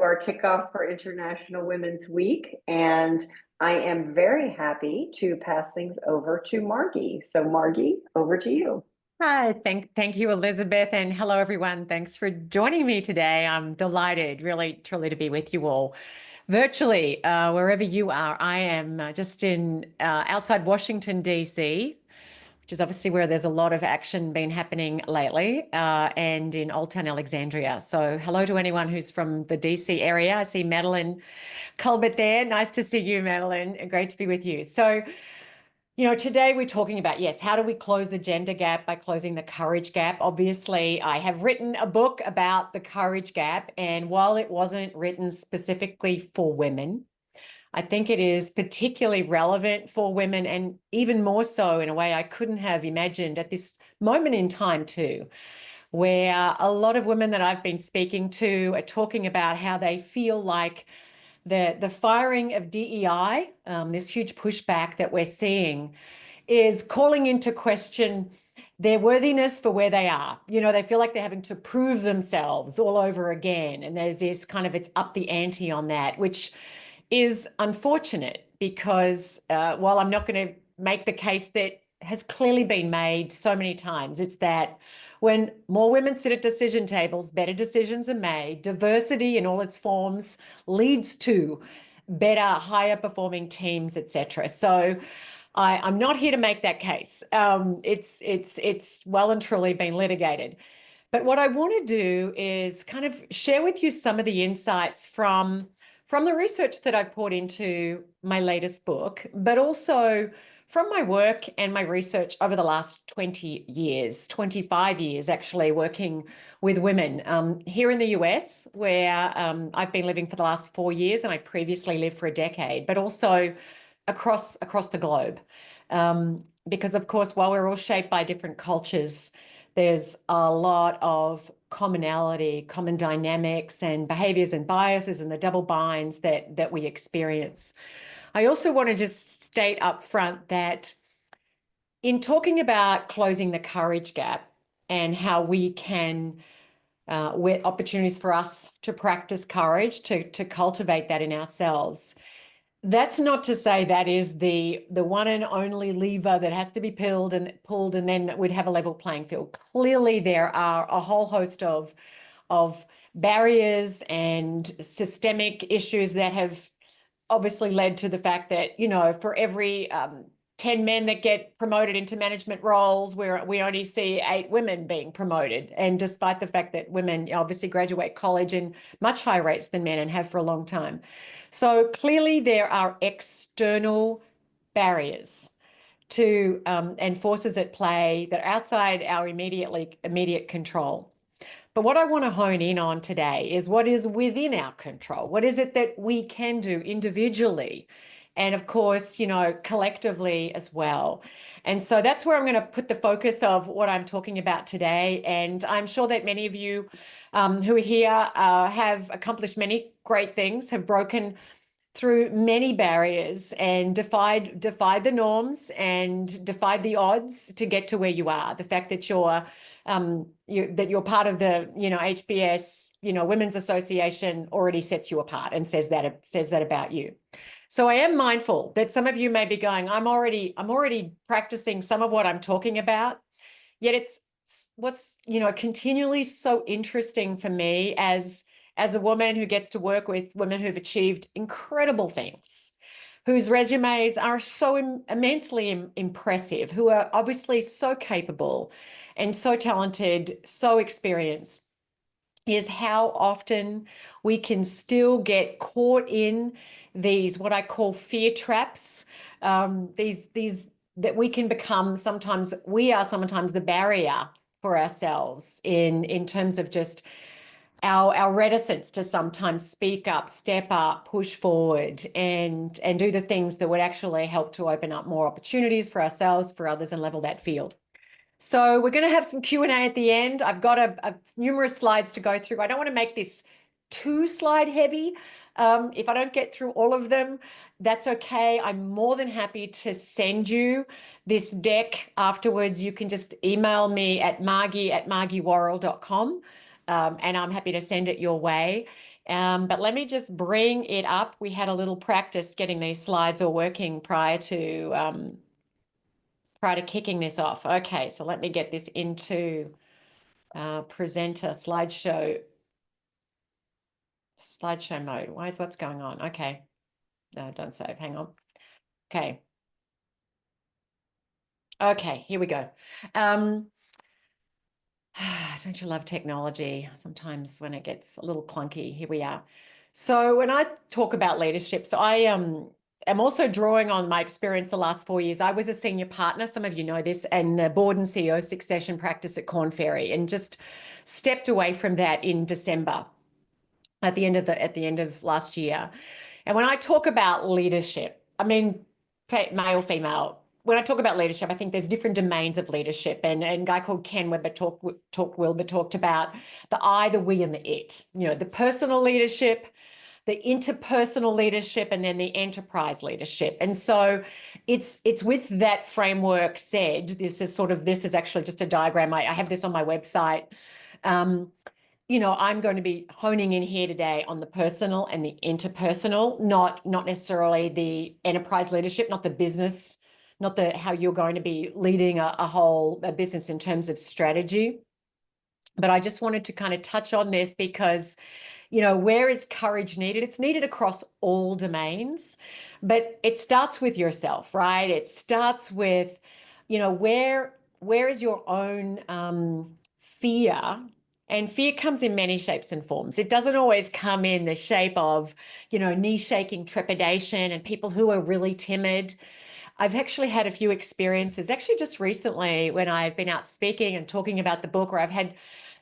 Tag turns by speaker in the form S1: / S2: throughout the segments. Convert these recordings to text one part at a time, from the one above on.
S1: our kickoff for International Women's Week, and I am very happy to pass things over to Margie. So, Margie, over to you.
S2: Hi, thank you, Elizabeth, and hello, everyone. Thanks for joining me today. I'm delighted, really, truly, to be with you all virtually, wherever you are. I am just in outside Washington, D.C., which is obviously where there's a lot of action been happening lately, and in Old Town Alexandria. So hello to anyone who's from the DC area. I see Madeline Culbert there. Nice to see you, Madeline. Great to be with you. So, today we're talking about, yes, how do we close the gender gap by closing the courage gap? Obviously, I have written a book about the courage gap, and while it wasn't written specifically for women, I think it is particularly relevant for women, and even more so in a way I couldn't have imagined at this moment in time too, where a lot of women that I've been speaking to are talking about how they feel like the firing of DEI, this huge pushback that we're seeing, is calling into question their worthiness for where they are. They feel like they're having to prove themselves all over again. And there's this kind of, it's up the ante on that, which is unfortunate because while I'm not going to make the case that has clearly been made so many times, it's that when more women sit at decision tables, better decisions are made. Diversity in all its forms leads to better, higher performing teams, etc. So I'm not here to make that case. It's well and truly been litigated. But what I want to do is kind of share with you some of the insights from the research that I've poured into my latest book, but also from my work and my research over the last 20 years, 25 years actually, working with women here in the US, where I've been living for the last 4 years, and I previously lived for a decade, but also across the globe. Because of course, while we're all shaped by different cultures, there's a lot of commonality, common dynamics and behaviors and biases and the double binds that we experience. I also want to just state up front that in talking about closing the courage gap and how we can, with opportunities for us to practice courage, to cultivate that in ourselves, that's not to say that is the one and only lever that has to be pulled and then we'd have a level playing field. Clearly, there are a whole host of barriers and systemic issues that have obviously led to the fact that, for every 10 men that get promoted into management roles, where we only see 8 women being promoted. And despite the fact that women obviously graduate college in much higher rates than men and have for a long time. So clearly there are external barriers to and forces at play that are outside our immediate control. But what I want to hone in on today is what is within our control. What is it that we can do individually? And of course, collectively as well. And so that's where I'm going to put the focus of what I'm talking about today. And I'm sure that many of you who are here have accomplished many great things, have broken through many barriers and defied the norms and defied the odds to get to where you are. The fact that you're part of the HBS Women's Association already sets you apart and says that about you. So I am mindful that some of you may be going, I'm already practicing some of what I'm talking about. Yet it's what's continually so interesting for me as a woman who gets to work with women who've achieved incredible things, whose resumes are so immensely impressive, who are obviously so capable and so talented, so experienced, is how often we can still get caught in these, what I call fear traps, these that we can become sometimes, we are sometimes the barrier for ourselves in terms of just our reticence to sometimes speak up, step up, push forward, and do the things that would actually help to open up more opportunities for ourselves, for others, and level that field. So we're going to have some Q&A at the end. I've got numerous slides to go through. I don't want to make this too slide heavy. If I don't get through all of them, that's okay. I'm more than happy to send you this deck afterwards. You can just email me at margie@margiewarrell.com. And I'm happy to send it your way. But let me just bring it up. We had a little practice getting these slides all working prior to kicking this off. Okay, so let me get this into presenter slideshow mode. What's going on? Okay, no, don't save. Hang on. Okay. Okay, here we go. Don't you love technology? Sometimes when it gets a little clunky, here we are. So when I talk about leadership, so I am also drawing on my experience the last 4 years. I was a senior partner, some of you know this, and the board and CEO succession practice at Korn Ferry, and just stepped away from that in December at the end of last year. And when I talk about leadership, I mean, male, female, when I talk about leadership, I think there's different domains of leadership. And a guy called Ken Webber talked about the I, the we, and the it. You know, the personal leadership, the interpersonal leadership, and then the enterprise leadership. And so it's with that framework said, this is actually just a diagram. I have this on my website. You know, I'm going to be honing in here today on the personal and the interpersonal, not necessarily the enterprise leadership, not the business, not the how you're going to be leading a business in terms of strategy. But I just wanted to kind of touch on this because, you know, where is courage needed? It's needed across all domains, but it starts with yourself, right? It starts with, you know, where is your own fear? And fear comes in many shapes and forms. It doesn't always come in the shape of, you know, knee-shaking trepidation and people who are really timid. I've actually had a few experiences, actually just recently when I've been out speaking and talking about the book, where I've had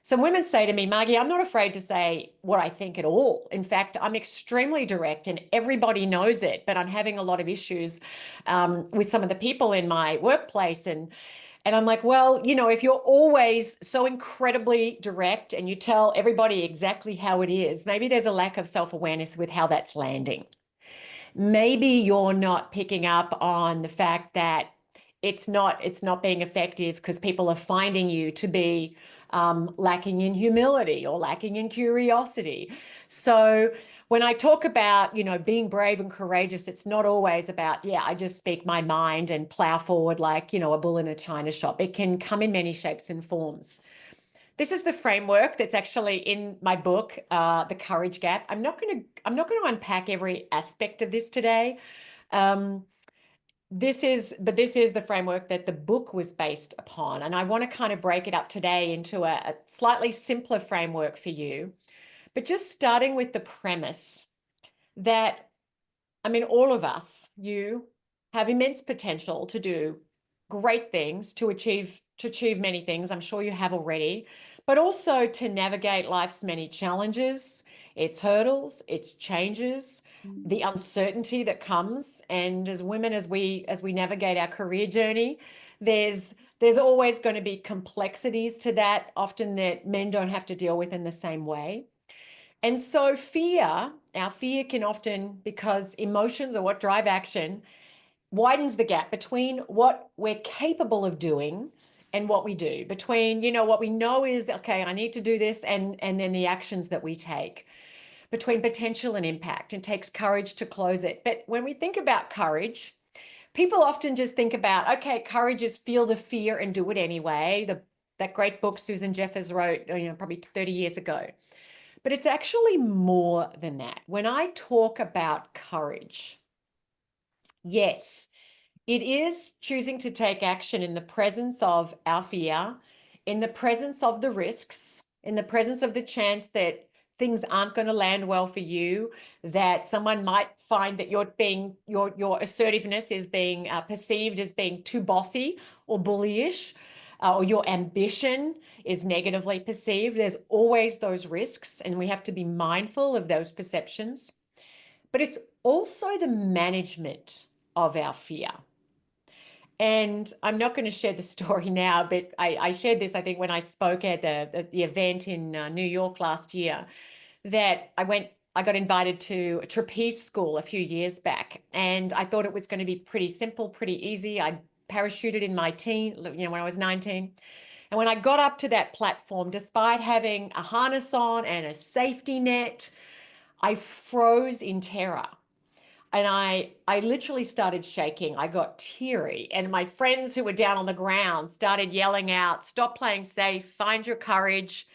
S2: some women say to me, Margie, I'm not afraid to say what I think at all. In fact, I'm extremely direct and everybody knows it, but I'm having a lot of issues with some of the people in my workplace. And I'm like, well, you know, if you're always so incredibly direct and you tell everybody exactly how it is, maybe there's a lack of self-awareness with how that's landing. Maybe you're not picking up on the fact that it's not being effective because people are finding you to be lacking in humility or lacking in curiosity. So when I talk about, you know, being brave and courageous, it's not always about, yeah, I just speak my mind and plow forward like, you know, a bull in a china shop. It can come in many shapes and forms. This is the framework that's actually in my book, The Courage Gap. I'm not going to unpack every aspect of this today. This is the framework that the book was based upon. And I want to kind of break it up today into a slightly simpler framework for you, but just starting with the premise that, I mean, all of us, you have immense potential to do great things, to achieve many things. I'm sure you have already, but also to navigate life's many challenges, its hurdles, its changes, the uncertainty that comes. And as women, as we navigate our career journey, there's always going to be complexities to that, often that men don't have to deal with in the same way. And so our fear can often, because emotions are what drive action, widens the gap between what we're capable of doing and what we do, between, you know, what we know is, okay, I need to do this, and then the actions that we take, between potential and impact. It takes courage to close it. But when we think about courage, people often just think about, okay, courage is feel the fear and do it anyway. That great book Susan Jeffers wrote, you know, probably 30 years ago. But it's actually more than that. When I talk about courage, yes, it is choosing to take action in the presence of our fear, in the presence of the risks, in the presence of the chance that things aren't going to land well for you, that someone might find that your assertiveness is being perceived as being too bossy or bullyish, or your ambition is negatively perceived. There's always those risks, and we have to be mindful of those perceptions. But it's also the management of our fear. And I'm not going to share the story now, but I shared this, I think, when I spoke at the event in New York last year, that I got invited to a trapeze school a few years back, and I thought it was going to be pretty simple, pretty easy. I parachuted in my teen, you know, when I was 19. And when I got up to that platform, despite having a harness on and a safety net, I froze in terror. And I literally started shaking. I got teary. And my friends who were down on the ground started yelling out, "Stop playing safe, find your courage,"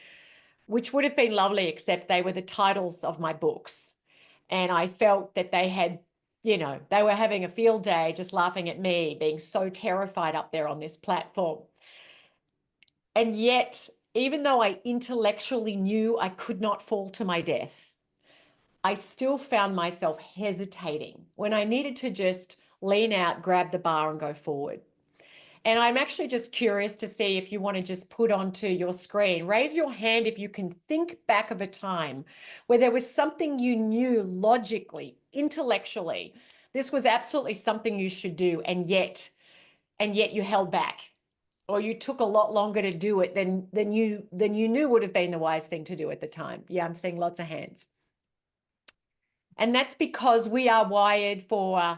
S2: which would have been lovely, except they were the titles of my books. And I felt that they had, they were having a field day just laughing at me, being so terrified up there on this platform. And yet, even though I intellectually knew I could not fall to my death, I still found myself hesitating when I needed to just lean out, grab the bar, and go forward. And I'm actually just curious to see if you want to just put onto your screen, raise your hand if you can think back of a time where there was something you knew logically, intellectually, this was absolutely something you should do, and yet you held back, or you took a lot longer to do it than you knew would have been the wise thing to do at the time. Yeah, I'm seeing lots of hands. And that's because we're wired for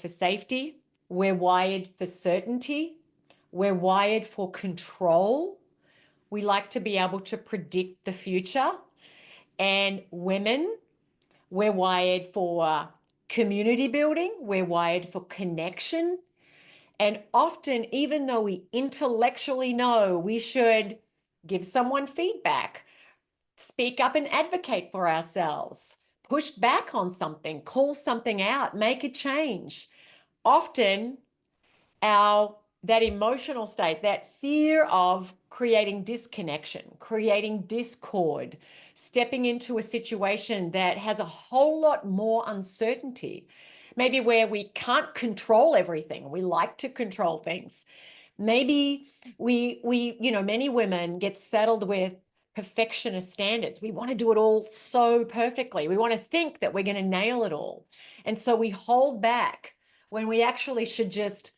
S2: safety, we're wired for certainty, we're wired for control. We like to be able to predict the future. And women, we're wired for community building, we're wired for connection. And often, even though we intellectually know we should give someone feedback, speak up and advocate for ourselves, push back on something, call something out, make a change. Often that emotional state, that fear of creating disconnection, creating discord, stepping into a situation that has a whole lot more uncertainty, maybe where we can't control everything, we like to control things. Maybe many women get saddled with perfectionist standards. We want to do it all so perfectly. We want to think that we're going to nail it all. And so we hold back when we actually should just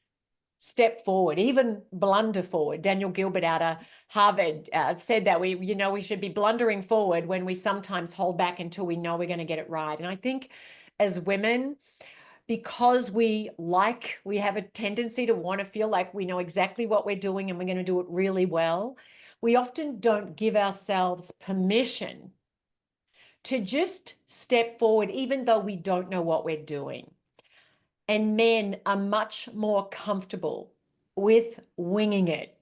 S2: step forward, even blunder forward. Daniel Gilbert out of Harvard said that we should be blundering forward when we sometimes hold back until we know we're going to get it right. And I think as women, because we have a tendency to want to feel like we know exactly what we're doing and we're going to do it really well, we often don't give ourselves permission to just step forward, even though we don't know what we're doing. And men are much more comfortable with winging it,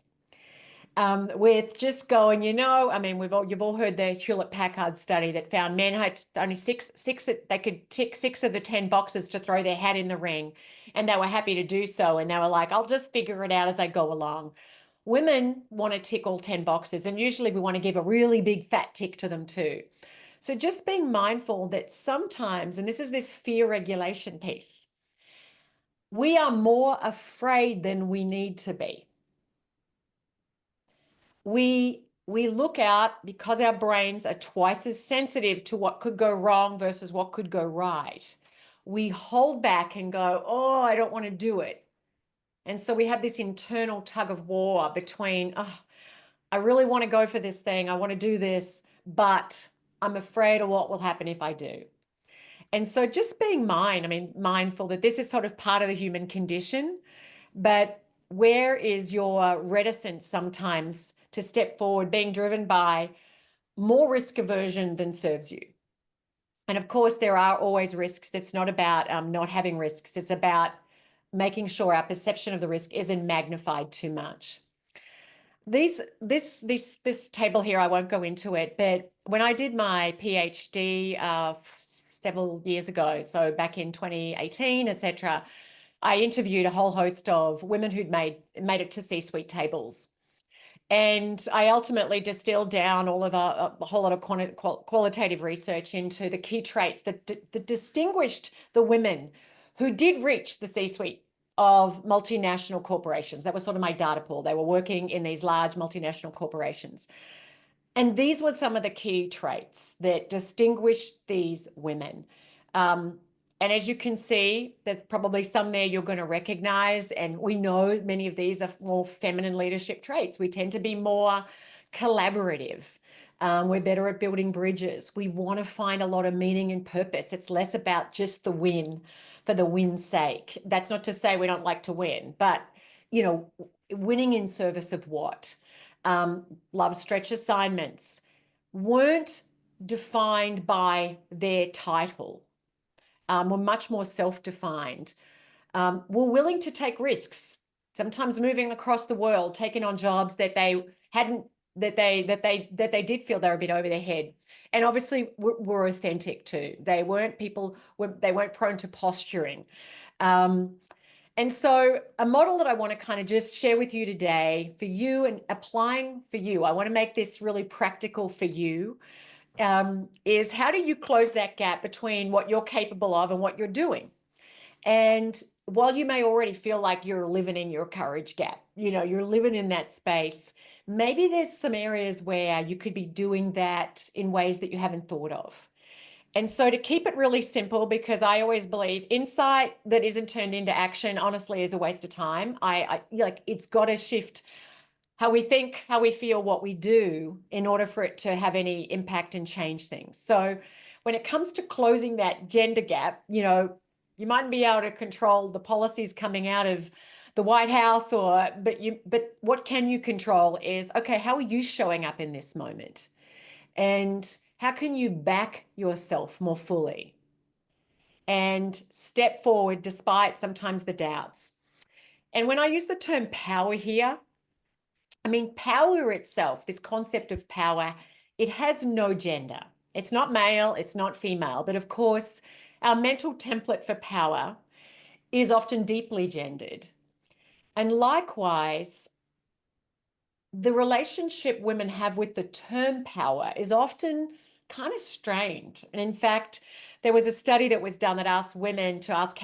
S2: with just going, you've all heard the Hewlett-Packard study that found men had only they could tick 6 of the 10 boxes to throw their hat in the ring, and they were happy to do so. And they were like, I'll just figure it out as I go along. Women want to tick all 10 boxes, and usually we want to give a really big fat tick to them too. So just being mindful that sometimes, and this is this fear regulation piece, we are more afraid than we need to be. We look out because our brains are twice as sensitive to what could go wrong versus what could go right. We hold back and go, oh, I don't want to do it. And so we have this internal tug of war between, oh, I really want to go for this thing, I want to do this, but I'm afraid of what will happen if I do. And so just being mindful that this is sort of part of the human condition, but where is your reticence sometimes to step forward, being driven by more risk aversion than serves you? And of course, there are always risks. It's not about not having risks. It's about making sure our perception of the risk isn't magnified too much. This table here, I won't go into it, but when I did my PhD several years ago, so back in 2018, etc., I interviewed a whole host of women who'd made it to C-suite tables. And I ultimately distilled down all of a whole lot of qualitative research into the key traits that distinguished the women who did reach the C-suite of multinational corporations. That was sort of my data pool. They were working in these large multinational corporations. And these were some of the key traits that distinguished these women. And as you can see, there's probably some there you're going to recognize. And we know many of these are more feminine leadership traits. We tend to be more collaborative. We're better at building bridges. We want to find a lot of meaning and purpose. It's less about just the win for the win's sake. That's not to say we don't like to win, but, winning in service of what? Love stretch assignments, weren't defined by their title, were much more self-defined, were willing to take risks, sometimes moving across the world, taking on jobs that they hadn't, that they did feel they were a bit over their head, and obviously were authentic too. They weren't they weren't prone to posturing. And so a model that I want to kind of just share with you today for you and applying for you, I want to make this really practical for you, is how do you close that gap between what you're capable of and what you're doing? And while you may already feel like you're living in your courage gap, you're living in that space, maybe there's some areas where you could be doing that in ways that you haven't thought of. And so to keep it really simple, because I always believe insight that isn't turned into action, honestly, is a waste of time. I like, it's got to shift how we think, how we feel, what we do in order for it to have any impact and change things. So when it comes to closing that gender gap, you mightn't be able to control the policies coming out of the White House, but what can you control is, okay, how are you showing up in this moment? And how can you back yourself more fully and step forward despite sometimes the doubts? And when I use the term power here, I mean, power itself, this concept of power, it has no gender. It's not male, it's not female, but of course, our mental template for power is often deeply gendered. And likewise, the relationship women have with the term power is often kind of strained. And in fact, there was a study that was done that asked women to ask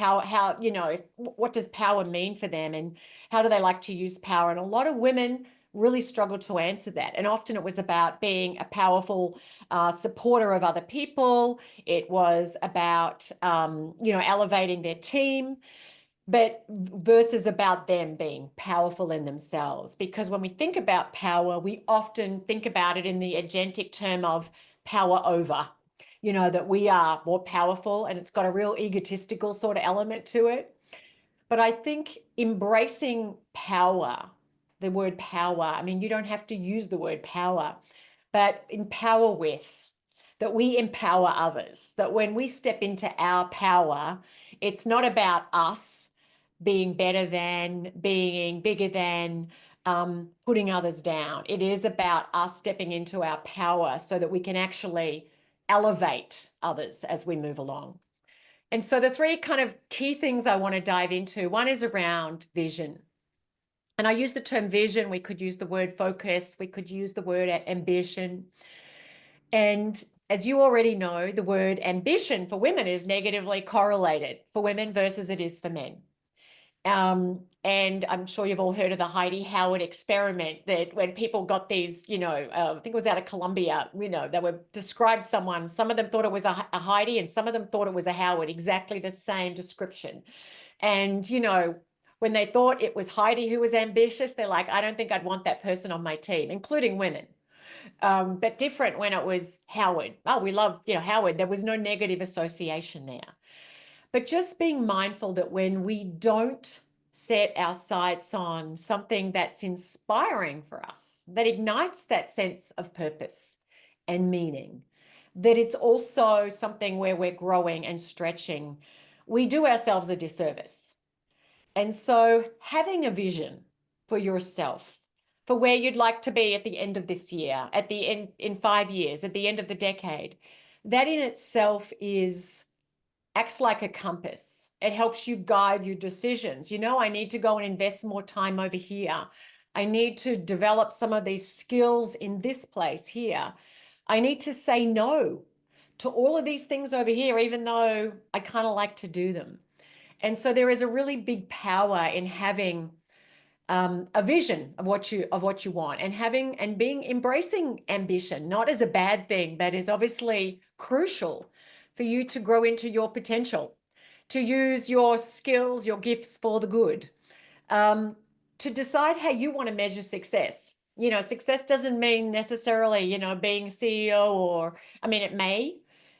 S2: what does power mean for them and how do they like to use power? And a lot of women really struggled to answer that. And often it was about being a powerful supporter of other people. It was about, elevating their team, but versus about them being powerful in themselves. Because when we think about power, we often think about it in the agentic term of power over, that we are more powerful, and it's got a real egotistical sort of element to it. But I think embracing power, the word power, I mean, you don't have to use the word power, but empower with, that we empower others, that when we step into our power, it's not about us being better than, being bigger than, putting others down. It is about us stepping into our power so that we can actually elevate others as we move along. And so the three kind of key things I want to dive into, one is around vision. And I use the term vision. We could use the word focus. We could use the word ambition. And as you already know, the word ambition for women is negatively correlated for women versus it is for men. And I'm sure you've all heard of the Heidi Howard experiment, that when people got these, I think it was out of Columbia, they would describe someone. Some of them thought it was a Heidi and some of them thought it was a Howard, exactly the same description. And, when they thought it was Heidi who was ambitious, they're like, I don't think I'd want that person on my team, including women. But different when it was Howard. Oh, we love, Howard. There was no negative association there. But just being mindful that when we don't set our sights on something that's inspiring for us, that ignites that sense of purpose and meaning, that it's also something where we're growing and stretching, we do ourselves a disservice. And so having a vision for yourself, for where you'd like to be at the end of this year, at the end in 5 years, at the end of the decade, that in itself acts like a compass. It helps you guide your decisions. I need to go and invest more time over here. I need to develop some of these skills in this place here. I need to say no to all of these things over here, even though I kind of like to do them. And so there is a really big power in having a vision of what you want, and embracing ambition, not as a bad thing, but is obviously crucial for you to grow into your potential, to use your skills, your gifts for the good, to decide how you want to measure success. Success doesn't mean necessarily, being CEO, or, I mean, it may,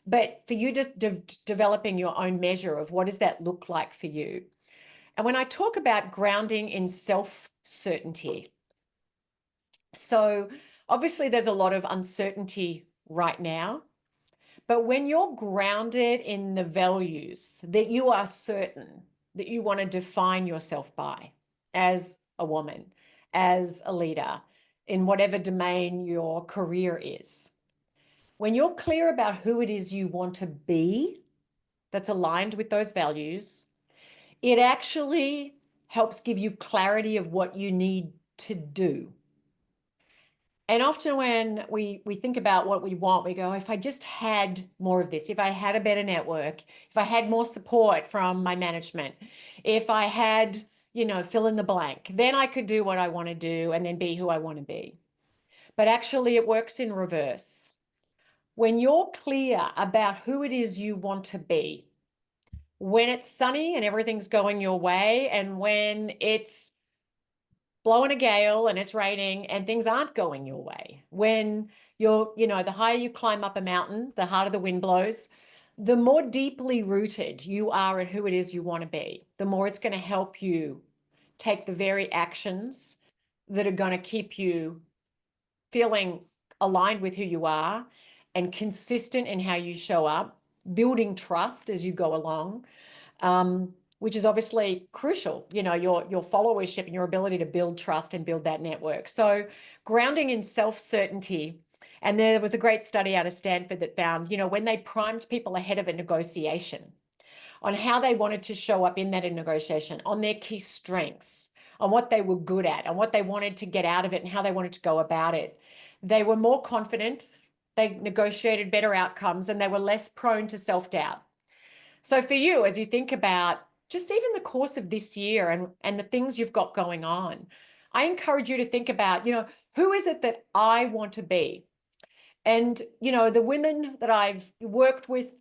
S2: but for you just developing your own measure of what does that look like for you. And when I talk about grounding in self-certainty, so obviously there's a lot of uncertainty right now. But when you're grounded in the values that you are certain that you want to define yourself by as a woman, as a leader, in whatever domain your career is, when you're clear about who it is you want to be that's aligned with those values, it actually helps give you clarity of what you need to do. And often when we think about what we want, we go, if I just had more of this, if I had a better network, if I had more support from my management, if I had, fill in the blank, then I could do what I want to do and then be who I want to be. But actually it works in reverse. When you're clear about who it is you want to be, when it's sunny and everything's going your way, and when it's blowing a gale and it's raining and things aren't going your way, when the higher you climb up a mountain, the harder the wind blows, the more deeply rooted you are in who it is you want to be, the more it's going to help you take the very actions that are going to keep you feeling aligned with who you are and consistent in how you show up, building trust as you go along, which is obviously crucial, your followership and your ability to build trust and build that network. So grounding in self-certainty. And there was a great study out of Stanford that found, when they primed people ahead of a negotiation on how they wanted to show up in that negotiation, on their key strengths, on what they were good at, on what they wanted to get out of it and how they wanted to go about it, they were more confident, they negotiated better outcomes, and they were less prone to self-doubt. So for you, as you think about just even the course of this year and the things you've got going on, I encourage you to think about, who is it that I want to be? And, the women that I've worked with,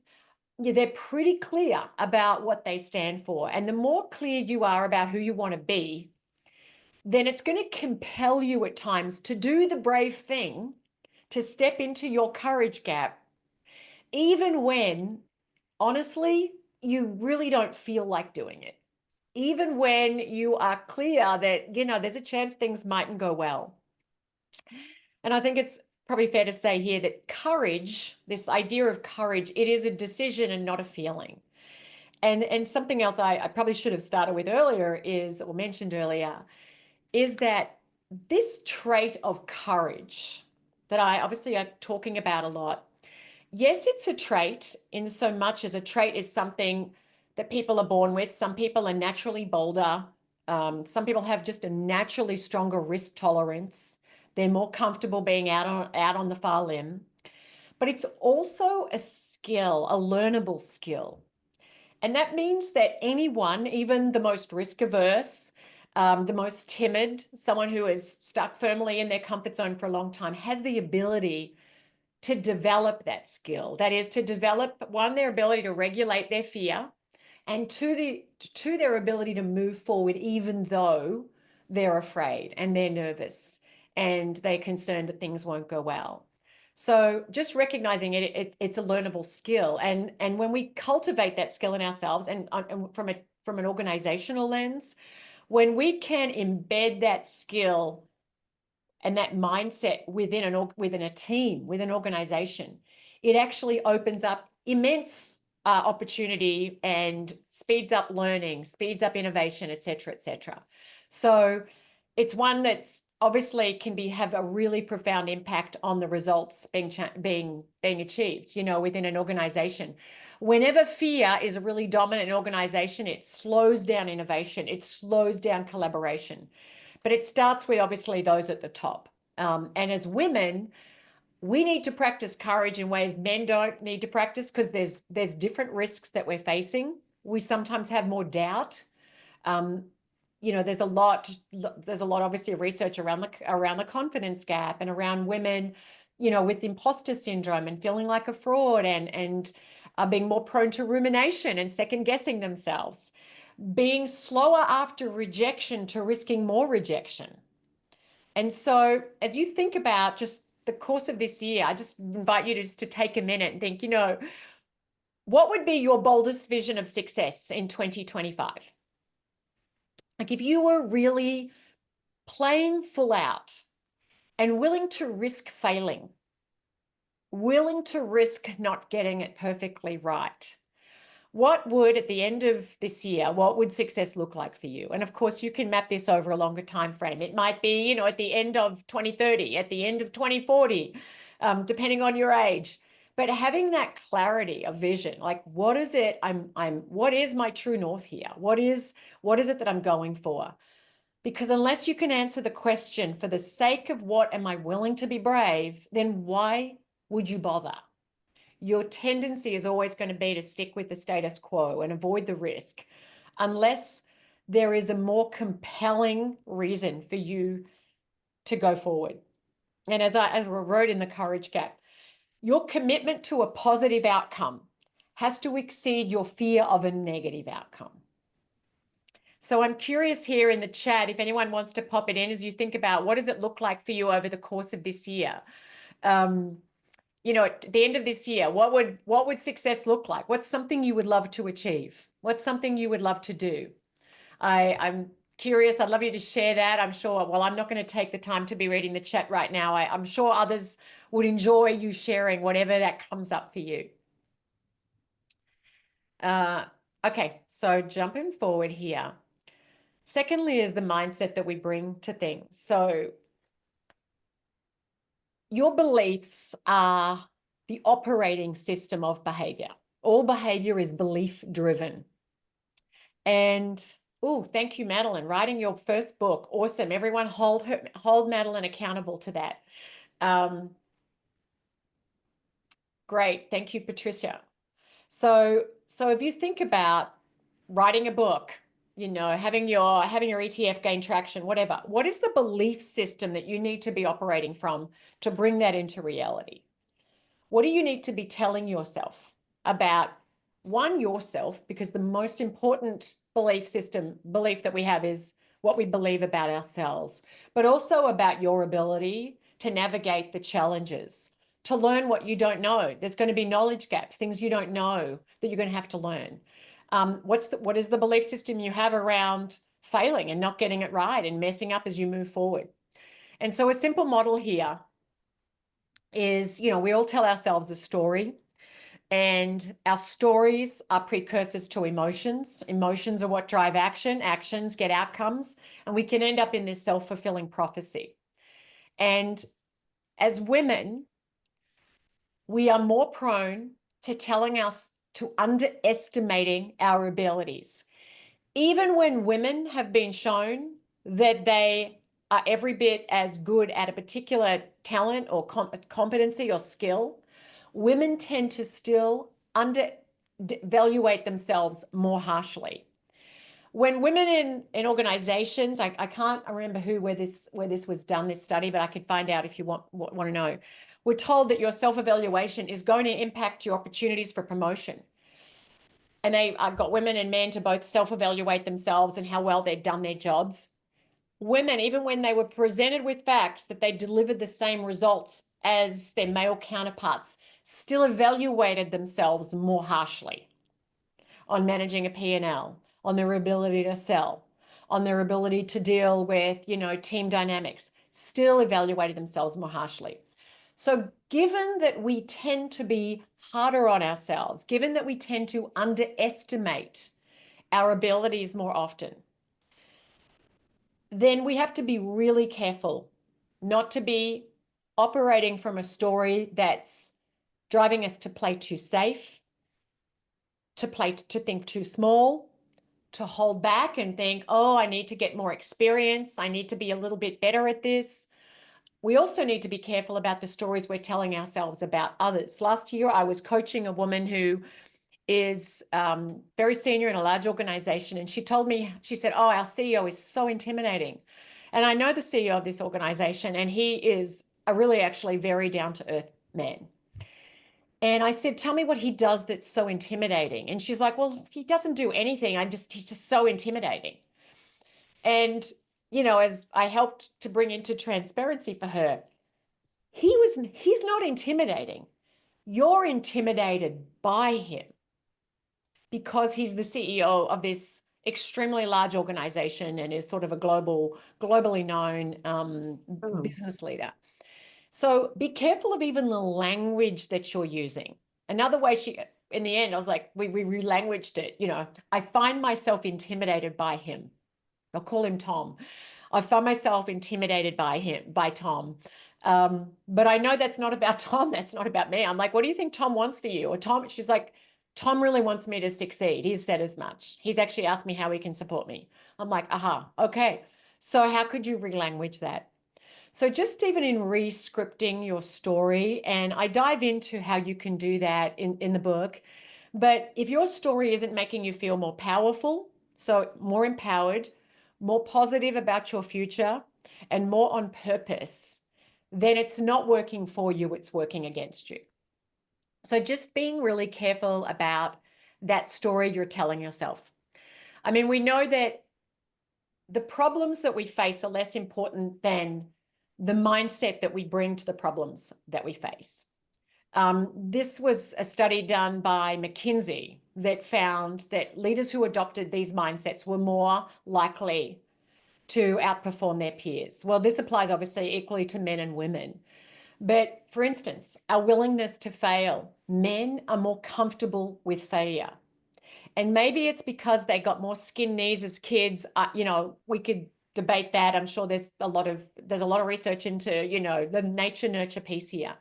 S2: they're pretty clear about what they stand for. And the more clear you are about who you want to be, then it's going to compel you at times to do the brave thing, to step into your courage gap, even when, honestly, you really don't feel like doing it. Even when you are clear that, there's a chance things mightn't go well. And I think it's probably fair to say here that courage, this idea of courage, it is a decision and not a feeling. And something else I probably should have started with earlier or mentioned earlier, is that this trait of courage that I obviously are talking about a lot, yes, it's a trait in so much as a trait is something that people are born with. Some people are naturally bolder. Some people have just a naturally stronger risk tolerance. They're more comfortable being out on the far limb. But it's also a skill, a learnable skill. And that means that anyone, even the most risk averse, the most timid, someone who is stuck firmly in their comfort zone for a long time, has the ability to develop that skill. That is, to develop, one, their ability to regulate their fear, and two, their ability to move forward even though they're afraid and they're nervous and they're concerned that things won't go well. So just recognizing it's a learnable skill. And when we cultivate that skill in ourselves and from an organizational lens, when we can embed that skill and that mindset within a team, with an organization, it actually opens up immense opportunity and speeds up learning, speeds up innovation, et cetera, et cetera. So it's one that's obviously have a really profound impact on the results being achieved, within an organization. Whenever fear is a really dominant organization, it slows down innovation, it slows down collaboration. But it starts with obviously those at the top. And as women, we need to practice courage in ways men don't need to practice, because there's different risks that we're facing. We sometimes have more doubt. There's a lot obviously of research around the confidence gap and around women, with imposter syndrome and feeling like a fraud and being more prone to rumination and second guessing themselves, being slower after rejection to risking more rejection. And so as you think about just the course of this year, I just invite you to take a minute and think, what would be your boldest vision of success in 2025? Like if you were really playing full out and willing to risk failing, willing to risk not getting it perfectly right. What would, at the end of this year, what would success look like for you? And of course, you can map this over a longer time frame. It might be, at the end of 2030, at the end of 2040, depending on your age. But having that clarity of vision, like what is it what is my true north here? What is it that I'm going for? Because unless you can answer the question, for the sake of what am I willing to be brave, then why would you bother? Your tendency is always going to be to stick with the status quo and avoid the risk, unless there is a more compelling reason for you to go forward. And as I wrote in the Courage Gap, your commitment to a positive outcome has to exceed your fear of a negative outcome. So I'm curious here in the chat, if anyone wants to pop it in as you think about what does it look like for you over the course of this year? At the end of this year, what would success look like? What's something you would love to achieve? What's something you would love to do? I'm curious. I'd love you to share that. I'm sure, well, I'm not going to take the time to be reading the chat right now. I'm sure others would enjoy you sharing whatever that comes up for you. Okay, so jumping forward here. Secondly is the mindset that we bring to things. So your beliefs are the operating system of behavior. All behavior is belief driven. And thank you, Madeline, writing your first book. Awesome. Everyone hold Madeline accountable to that. Great. Thank you, Patricia. So if you think about writing a book, having your ETF gain traction, whatever, what is the belief system that you need to be operating from to bring that into reality? What do you need to be telling yourself about, one, yourself, because the most important belief that we have is what we believe about ourselves, but also about your ability to navigate the challenges, to learn what you don't know. There's going to be knowledge gaps, things you don't know that you're going to have to learn. What is the belief system you have around failing and not getting it right and messing up as you move forward? And so a simple model here is, we all tell ourselves a story, and our stories are precursors to emotions. Emotions are what drive action. Actions get outcomes, and we can end up in this self-fulfilling prophecy. And as women, we are more prone to underestimating our abilities. Even when women have been shown that they are every bit as good at a particular talent or competency or skill, women tend to still undervalue themselves more harshly. When women in organizations, I can't remember where this was done, this study, but I could find out if you want to know. We're told that your self-evaluation is going to impact your opportunities for promotion. And I've got women and men to both self-evaluate themselves and how well they've done their jobs. Women, even when they were presented with facts that they delivered the same results as their male counterparts, still evaluated themselves more harshly on managing a P&L, on their ability to sell, on their ability to deal with, team dynamics, still evaluated themselves more harshly. So given that we tend to be harder on ourselves, given that we tend to underestimate our abilities more often, then we have to be really careful not to be operating from a story that's driving us to play too safe, to think too small, to hold back and think, I need to get more experience. I need to be a little bit better at this. We also need to be careful about the stories we're telling ourselves about others. Last year, I was coaching a woman who is very senior in a large organization. And she told me, she said, our CEO is so intimidating. And I know the CEO of this organization, and he is a really actually very down-to-earth man. And I said, tell me what he does that's so intimidating. And she's like, well, he doesn't do anything. He's just so intimidating. And as I helped to bring into transparency for her, he's not intimidating. You're intimidated by him because he's the CEO of this extremely large organization and is sort of a globally known business leader. So be careful of even the language that you're using. Another way in the end, I was like, we relanguaged it. I find myself intimidated by him. I'll call him Tom. I find myself intimidated by Tom. But I know that's not about Tom. That's not about me. I'm like, what do you think Tom wants for you? Or she's like, Tom really wants me to succeed. He's said as much. He's actually asked me how he can support me. I'm like, aha, okay. So how could you relanguage that? So just even in re-scripting your story, and I dive into how you can do that in the book. But if your story isn't making you feel more powerful, so more empowered, more positive about your future, and more on purpose, then it's not working for you, it's working against you. So just being really careful about that story you're telling yourself. I mean, we know that the problems that we face are less important than the mindset that we bring to the problems that we face. This was a study done by McKinsey that found that leaders who adopted these mindsets were more likely to outperform their peers. Well, this applies obviously equally to men and women. But for instance, our willingness to fail, men are more comfortable with failure. And maybe it's because they got more skin knees as kids. We could debate that. I'm sure there's a lot of research into, the nature nurture piece here.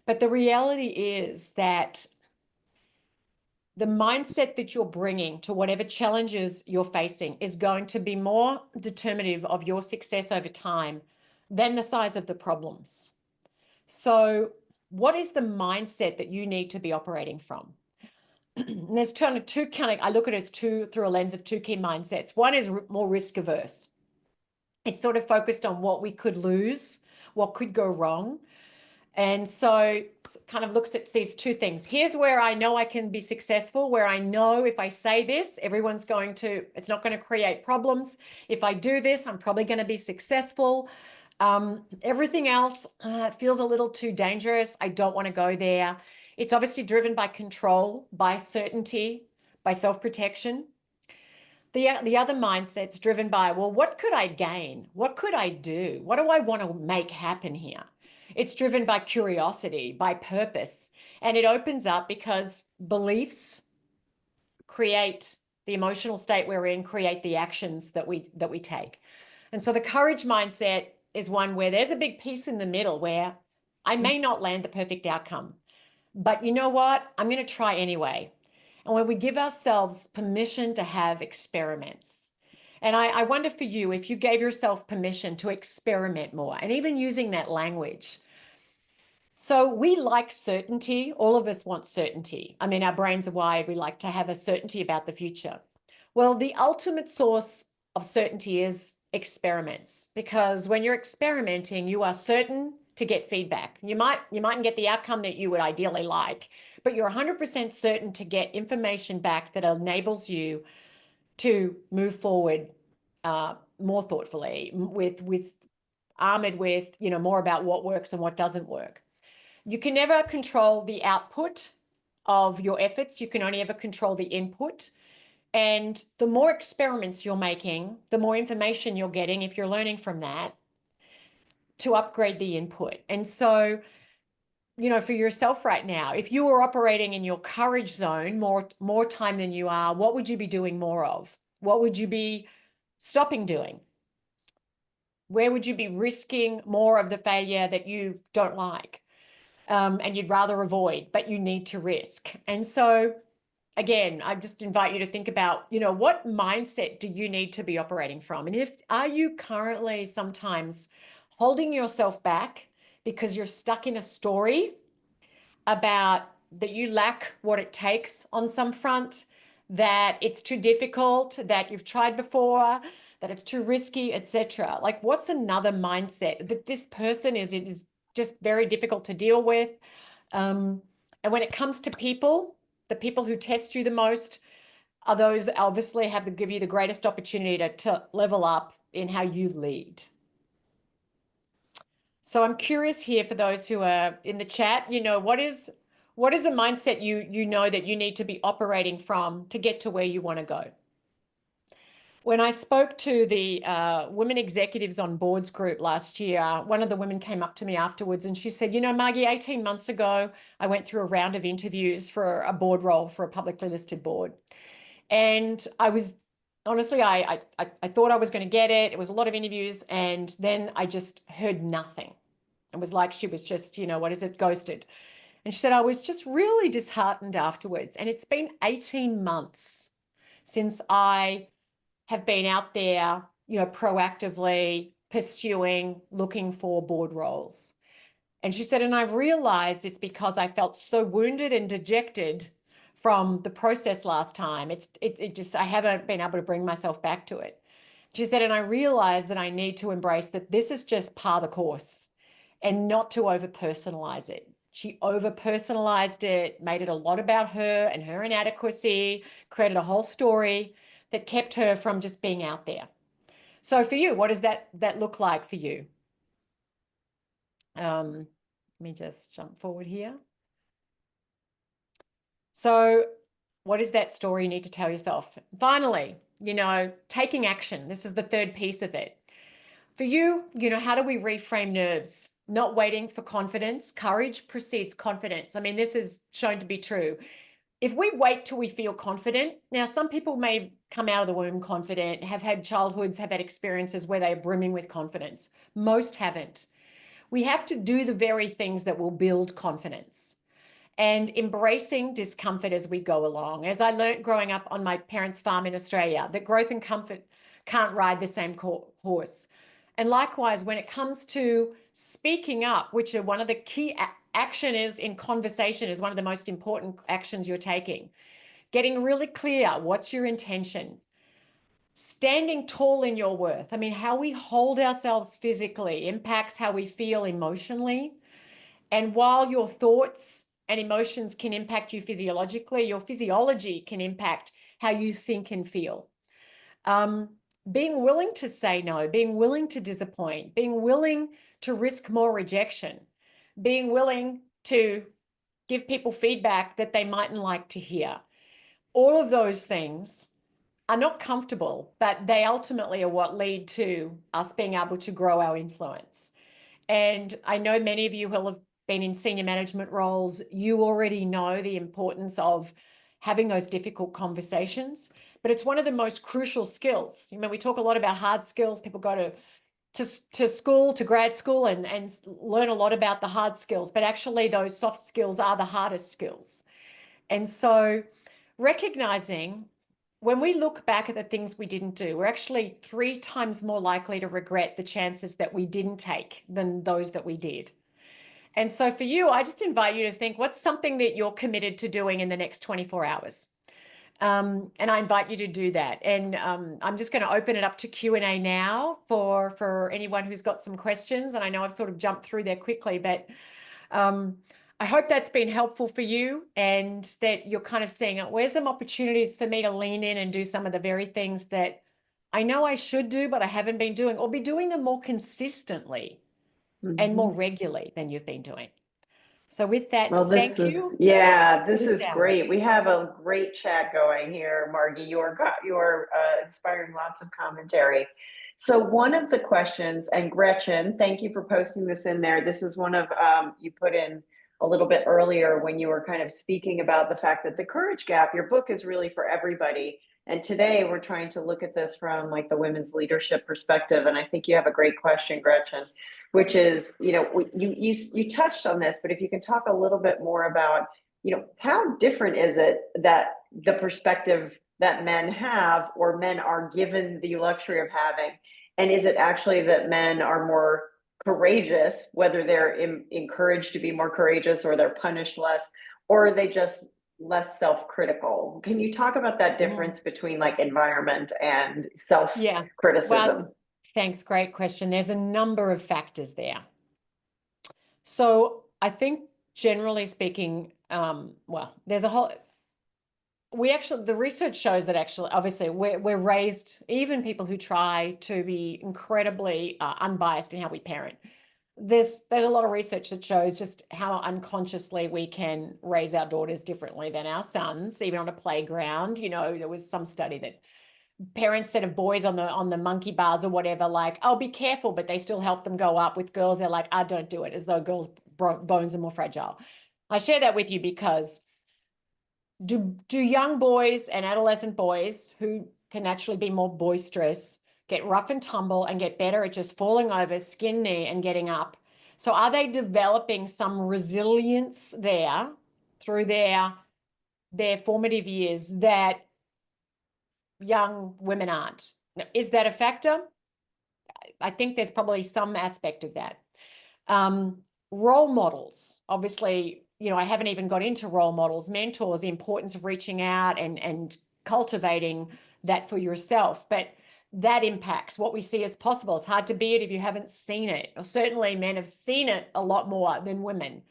S2: But the reality is that the mindset that you're bringing to whatever challenges you're facing is going to be more determinative of your success over time than the size of the problems. So what is the mindset that you need to be operating from? And there's I look at it as through a lens of two key mindsets. One is more risk averse. It's sort of focused on what we could lose, what could go wrong. And so kind of sees two things. Here's where I know I can be successful, where I know if I say this, it's not going to create problems. If I do this, I'm probably going to be successful. Everything else feels a little too dangerous. I don't want to go there. It's obviously driven by control, by certainty, by self-protection. The other mindset's driven by, well, what could I gain? What could I do? What do I want to make happen here? It's driven by curiosity, by purpose, and it opens up because beliefs create the emotional state we're in, create the actions that we take. And so the courage mindset is one where there's a big piece in the middle where I may not land the perfect outcome, but you know what? I'm going to try anyway. And when we give ourselves permission to have experiments, and I wonder for you, if you gave yourself permission to experiment more, and even using that language. So we like certainty. All of us want certainty. I mean, our brains are wired. We like to have a certainty about the future. Well, the ultimate source of certainty is experiments, because when you're experimenting, you are certain to get feedback. You mightn't get the outcome that you would ideally like, but you're 100% certain to get information back that enables you to move forward more thoughtfully, armored with more about what works and what doesn't work. You can never control the output of your efforts. You can only ever control the input. And the more experiments you're making, the more information you're getting, if you're learning from that, to upgrade the input. And so, for yourself right now, if you were operating in your courage zone more time than you are, what would you be doing more of? What would you be stopping doing? Where would you be risking more of the failure that you don't like and you'd rather avoid, but you need to risk? And so, again, I just invite you to think about, what mindset do you need to be operating from? And are you currently sometimes holding yourself back because you're stuck in a story about that you lack what it takes on some front, that it's too difficult, that you've tried before, that it's too risky, etc.? Like, what's another mindset that this person it is just very difficult to deal with? And when it comes to people, the people who test you the most are those obviously give you the greatest opportunity to level up in how you lead. So I'm curious here for those who are in the chat, what is a mindset that you need to be operating from to get to where you want to go? when I spoke to the women executives on boards group last year, one of the women came up to me afterwards and she said, you know, Margie, 18 months ago, I went through a round of interviews for a board role for a publicly listed board. And I was, honestly, I thought I was going to get it. It was a lot of interviews. And then I just heard nothing. It was like she was just, you know, what is it, ghosted. And she said, I was just really disheartened afterwards. And it's been 18 months since I have been out there, you know, proactively pursuing, looking for board roles. And she said, and I've realized it's because I felt so wounded and dejected from the process last time. It just, I haven't been able to bring myself back to it. She said, and I realized that I need to embrace that this is just par the course and not to over personalize it. She over personalized it, made it a lot about her and her inadequacy, created a whole story that kept her from just being out there. So for you, what does that look like for you? Let me just jump forward here. So what is that story you need to tell yourself? Finally, you know, taking action. This is the third piece of it. For you, you know, how do we reframe nerves? Not waiting for confidence. Courage precedes confidence. I mean, this is shown to be true. If we wait till we feel confident, now some people may come out of the womb confident, have had childhoods, have had experiences where they are brimming with confidence. Most haven't. We have to do the very things that will build confidence and embracing discomfort as we go along. As I learned growing up on my parents' farm in Australia, that growth and comfort can't ride the same horse. And likewise, when it comes to speaking up, which are one of the key action is in conversation is one of the most important actions you're taking. Getting really clear, what's your intention? Standing tall in your worth. I mean, how we hold ourselves physically impacts how we feel emotionally. And while your thoughts and emotions can impact you physiologically, your physiology can impact how you think and feel. Being willing to say no, being willing to disappoint, being willing to risk more rejection, being willing to give people feedback that they mightn't like to hear. All of those things are not comfortable, but they ultimately are what lead to us being able to grow our influence. And I know many of you who have been in senior management roles, you already know the importance of having those difficult conversations, but it's one of the most crucial skills. You know, we talk a lot about hard skills. People go to school, to grad school and learn a lot about the hard skills, but actually those soft skills are the hardest skills. And so recognizing when we look back at the things we didn't do, we're actually 3 times more likely to regret the chances that we didn't take than those that we did. And so for you, I just invite you to think, what's something that you're committed to doing in the next 24 hours? And I invite you to do that. And I'm just going to open it up to Q&A now for anyone who's got some questions. And I know I've sort of jumped through there quickly, but I hope that's been helpful for you and that you're kind of seeing where's some opportunities for me to lean in and do some of the very things that I know I should do, but I haven't been doing, or be doing them more consistently and more regularly than you've been doing. So with that,
S1: well,
S2: thank you.
S1: This is great. We have a great chat going here, Margie. You're inspiring lots of commentary. So one of the questions, and Gretchen, thank you for posting this in there. This is one of, you put in a little bit earlier when you were kind of speaking about the fact that the courage gap, your book is really for everybody. And today we're trying to look at this from like the women's leadership perspective. And I think you have a great question, Gretchen, which is, you know, you touched on this, but if you can talk a little bit more about, you know, how different is it that the perspective that men have or men are given the luxury of having, and is it actually that men are more courageous, whether they're encouraged to be more courageous or they're punished less, or are they just less self-critical? Can you talk about that difference between like environment and self-criticism?
S2: Well, thanks. Great question. There's a number of factors there. So I think generally speaking, well, there's a whole, the research shows that actually, obviously we're raised, even people who try to be incredibly unbiased in how we parent. There's a lot of research that shows just how unconsciously we can raise our daughters differently than our sons, even on a playground. You know, there was some study that parents that have boys on the monkey bars or whatever, like, oh, be careful, but they still help them go up. With girls, they're like, I don't do it, as though girls' bones are more fragile. I share that with you because do young boys and adolescent boys who can naturally be more boisterous get rough and tumble and get better at just falling over, skin knee, and getting up? So are they developing some resilience there through their formative years that young women aren't? Is that a factor? I think there's probably some aspect of that. Role models, obviously, I haven't even got into role models, mentors, the importance of reaching out and cultivating that for yourself. But that impacts what we see as possible. It's hard to be it if you haven't seen it. Or certainly men have seen it a lot more than women.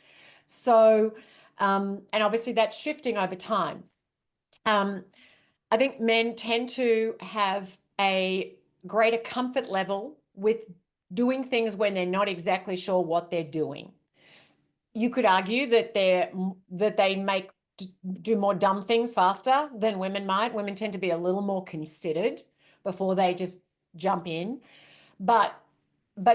S2: So, and obviously that's shifting over time. I think men tend to have a greater comfort level with doing things when they're not exactly sure what they're doing. You could argue that they do more dumb things faster than women might. Women tend to be a little more considered before they just jump in. But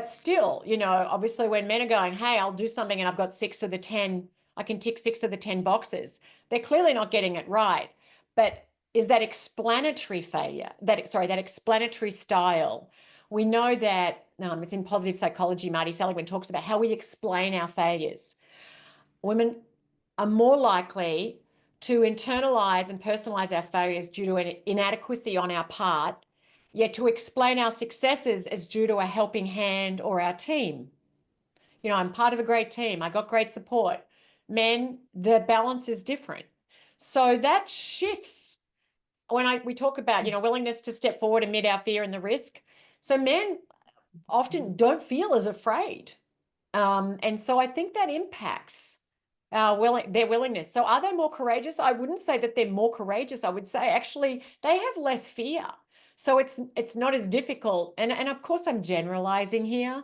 S2: still, obviously when men are going, hey, I'll do something and I've got 6 of the 10, I can tick 6 of the 10 boxes. They're clearly not getting it right. But is that explanatory failure, that explanatory style? We know that it's in positive psychology. Marty Seligman talks about how we explain our failures. Women are more likely to internalize and personalize our failures due to an inadequacy on our part, yet to explain our successes as due to a helping hand or our team. I'm part of a great team. I got great support. Men, the balance is different. So that shifts when we talk about, willingness to step forward amid our fear and the risk. So men often don't feel as afraid. And so I think that impacts their willingness. So are they more courageous? I wouldn't say that they're more courageous. I would say actually they have less fear. So it's not as difficult. And of course I'm generalizing here,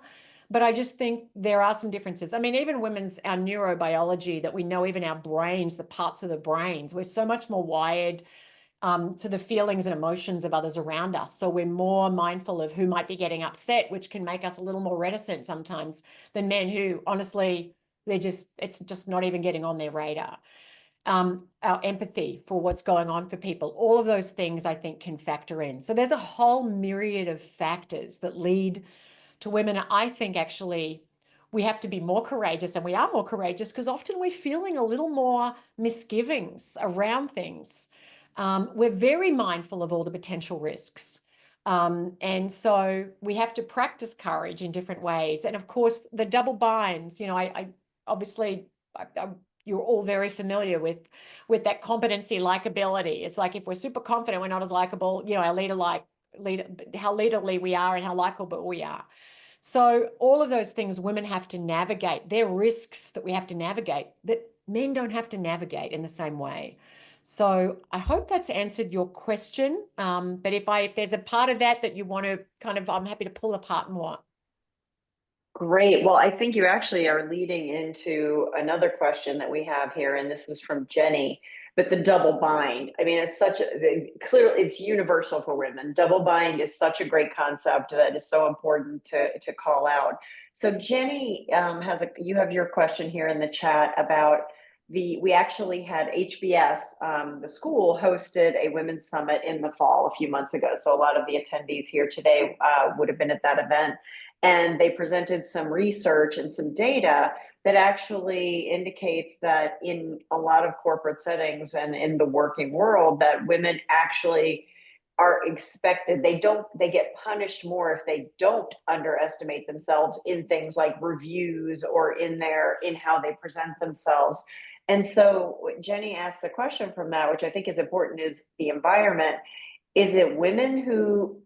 S2: but I just think there are some differences. I mean, even our neurobiology that we know, even our brains, the parts of the brains, we're so much more wired to the feelings and emotions of others around us. So we're more mindful of who might be getting upset, which can make us a little more reticent sometimes than men who honestly, it's just not even getting on their radar. Our empathy for what's going on for people, all of those things I think can factor in. So there's a whole myriad of factors that lead to women. I think actually we have to be more courageous, and we are more courageous because often we're feeling a little more misgivings around things. We're very mindful of all the potential risks. And so we have to practice courage in different ways. And of course, the double binds, I obviously, you're all very familiar with that competency likability. It's like if we're super confident, we're not as likable, our how leaderly we are and how likable we are. So all of those things women have to navigate. They're risks that we have to navigate that men don't have to navigate in the same way. So I hope that's answered your question. But if there's a part of that you want to I'm happy to pull apart more.
S1: Great. Well, I think you actually are leading into another question that we have here, and this is from Jenny. But the double bind, I mean, clearly it's universal for women. Double bind is such a great concept that is so important to call out. So Jenny you have your question here in the chat about we actually had HBS, the school hosted a women's summit in the fall a few months ago. So a lot of the attendees here today would have been at that event. And they presented some research and some data that actually indicates that in a lot of corporate settings and in the working world, that women actually are expected, they get punished more if they don't underestimate themselves in things like reviews or in how they present themselves. And so Jenny asked the question from that, which I think is important, is the environment. Is it women who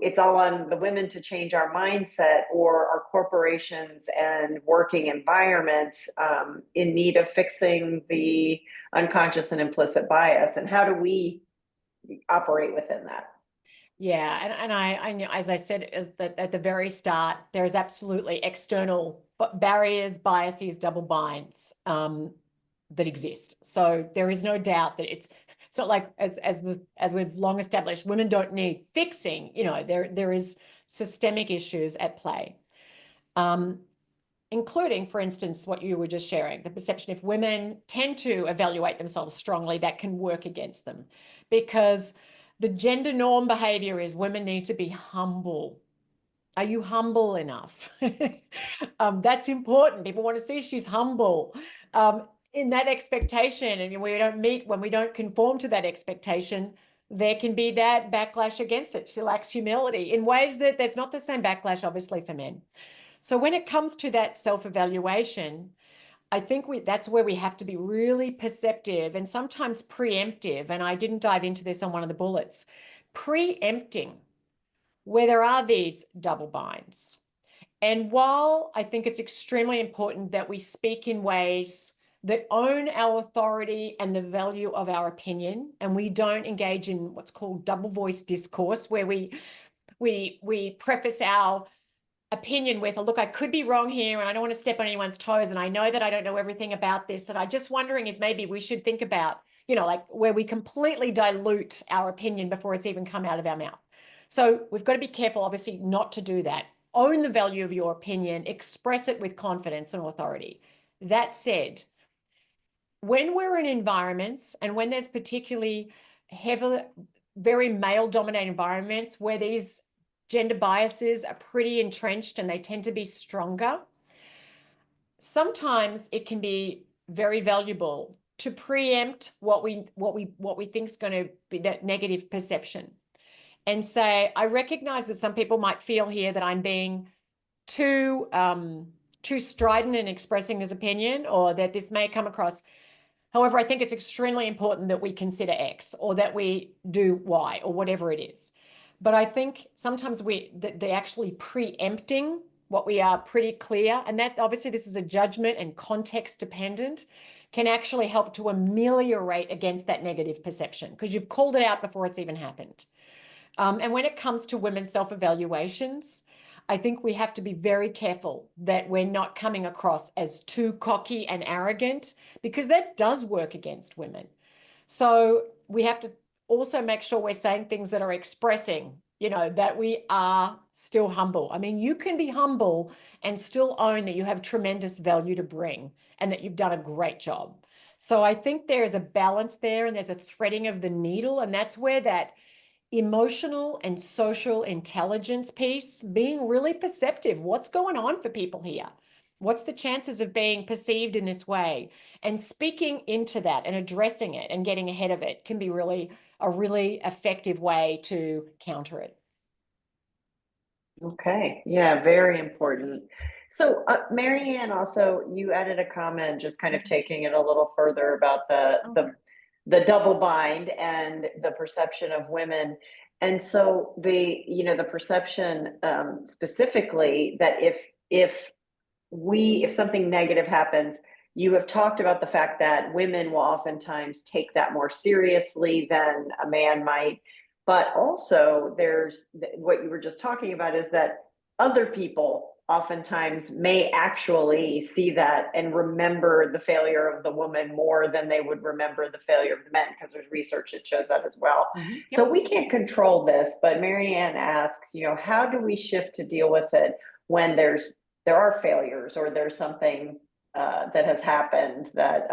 S1: it's all on the women to change our mindset, or are corporations and working environments in need of fixing the unconscious and implicit bias? And how do we operate within that?
S2: Yeah, and I know, as I said, at the very start, there's absolutely external barriers, biases, double binds that exist. So there is no doubt that it's It's not like as we've long established, women don't need fixing. You know, there is systemic issues at play. Including, for instance, what you were just sharing, the perception if women tend to evaluate themselves strongly, that can work against them, because the gender norm behavior is women need to be humble. Are you humble enough? That's important. People want to see she's humble. In that expectation, and when we don't conform to that expectation, there can be that backlash against it. She lacks humility in ways that there's not the same backlash, obviously, for men. So when it comes to that self-evaluation, I think that's where we have to be really perceptive and sometimes preemptive. And I didn't dive into this on one of the bullets. Preempting where there are these double binds. And while I think it's extremely important that we speak in ways that own our authority and the value of our opinion, and we don't engage in what's called double voice discourse, where we preface our opinion with, look, I could be wrong here and I don't want to step on anyone's toes, and I know that I don't know everything about this, and I'm just wondering if maybe we should think about, like where we completely dilute our opinion before it's even come out of our mouth. So we've got to be careful, obviously, not to do that. Own the value of your opinion, express it with confidence and authority. That said, when we're in environments and when there's particularly heavily, very male-dominated environments where these gender biases are pretty entrenched and they tend to be stronger, sometimes it can be very valuable to preempt what we think is going to be that negative perception, and say, I recognize that some people might feel here that I'm being too strident in expressing this opinion, or that this may come across. However, I think it's extremely important that we consider X, or that we do Y, or whatever it is. But I think sometimes they actually preempting what we are pretty clear, and that obviously this is a judgment and context dependent, can actually help to ameliorate against that negative perception, because you've called it out before it's even happened. And when it comes to women's self-evaluations, I think we have to be very careful that we're not coming across as too cocky and arrogant, because that does work against women. So we have to also make sure we're saying things that are expressing, that we are still humble. I mean, you can be humble and still own that you have tremendous value to bring and that you've done a great job. So I think there's a balance there, and there's a threading of the needle, and that's where that emotional and social intelligence piece, being really perceptive. What's going on for people here? What's the chances of being perceived in this way? And speaking into that and addressing it and getting ahead of it can be a really effective way to counter it.
S1: Okay. Yeah, very important. So, Marianne, also, you added a comment just kind of taking it a little further about the double bind and the perception of women. And so the perception specifically that if something negative happens, you have talked about the fact that women will oftentimes take that more seriously than a man might. But also there's what you were just talking about, is that other people oftentimes may actually see that and remember the failure of the woman more than they would remember the failure of the men, because there's research that shows that as well.
S2: Mm-hmm. Yep.
S1: So we can't control this, but Marianne asks, how do we shift to deal with it when there are failures, or there's something that has happened that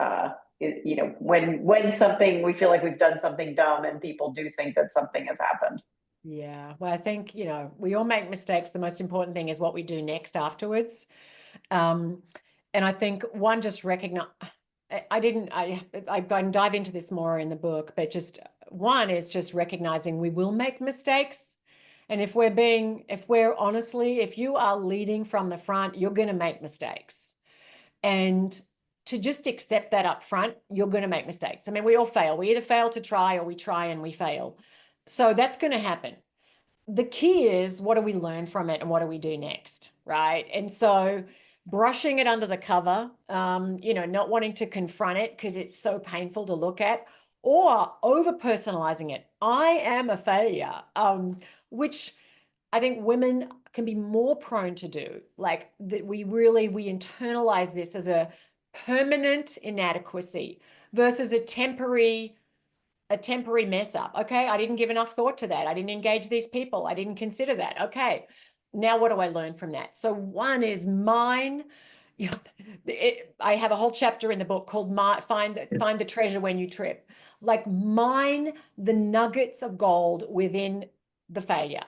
S1: when something, we feel like we've done something dumb and people do think that something has happened.
S2: Yeah, well, I think, we all make mistakes. The most important thing is what we do next afterwards. And I think one, just recognize, I can dive into this more in the book, but just one is just recognizing we will make mistakes. And if you are leading from the front, you're going to make mistakes. And to just accept that up front, you're going to make mistakes. I mean, we all fail. We either fail to try, or we try and we fail. So that's going to happen. The key is, what do we learn from it and what do we do next, right? And so brushing it under the cover, not wanting to confront it because it's so painful to look at, or over-personalizing it. I am a failure, which I think women can be more prone to do. Like that we internalize this as a permanent inadequacy versus a temporary a temporary mess up. Okay, I didn't give enough thought to that. I didn't engage these people. I didn't consider that. Okay, now what do I learn from that? So one is mine. I have a whole chapter in the book called Find the Treasure When You Trip. Like, mine the nuggets of gold within the failure.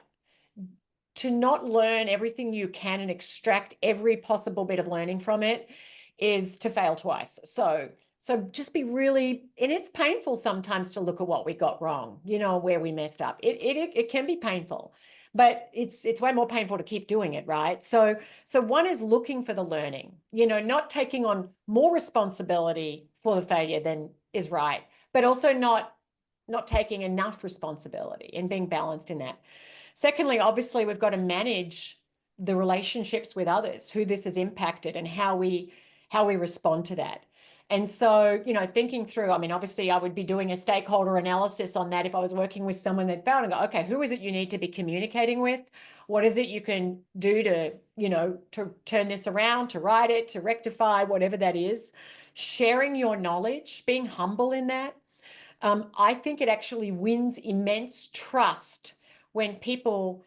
S2: To not learn everything you can and extract every possible bit of learning from it is to fail twice. So just be really, and it's painful sometimes to look at what we got wrong, where we messed up. It can be painful, but it's way more painful to keep doing it, right? So one is looking for the learning, not taking on more responsibility for the failure than is right, but also not taking enough responsibility and being balanced in that. Secondly, obviously, we've got to manage the relationships with others, who this has impacted and how we respond to that. And so, thinking through, I mean, obviously I would be doing a stakeholder analysis on that if I was working with someone that failed, and go, okay, who is it you need to be communicating with? What is it you can do to, to turn this around, to right it, to rectify, whatever that is? Sharing your knowledge, being humble in that. I think it actually wins immense trust when people,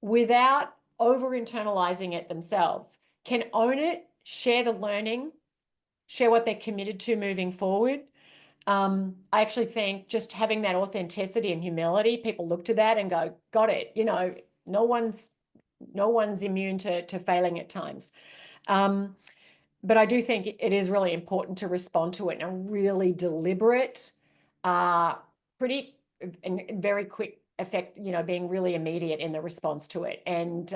S2: without over-internalizing it themselves, can own it, share the learning, share what they're committed to moving forward. I actually think just having that authenticity and humility, people look to that and go, got it. No one's immune to failing at times. But I do think it is really important to respond to it in a really deliberate, pretty and very quick effect, being really immediate in the response to it. And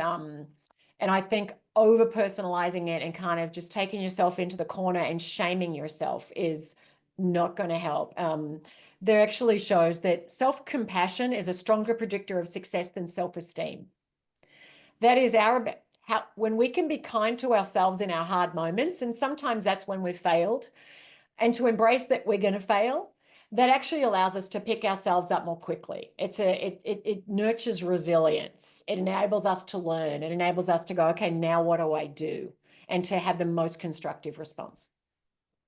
S2: I think over personalizing it and kind of just taking yourself into the corner and shaming yourself is not going to help. There actually shows that self-compassion is a stronger predictor of success than self-esteem. That is when we can be kind to ourselves in our hard moments, and sometimes that's when we've failed, and to embrace that we're going to fail, that actually allows us to pick ourselves up more quickly. It nurtures resilience. It enables us to learn. It enables us to go, okay, now what do I do? And to have the most constructive response.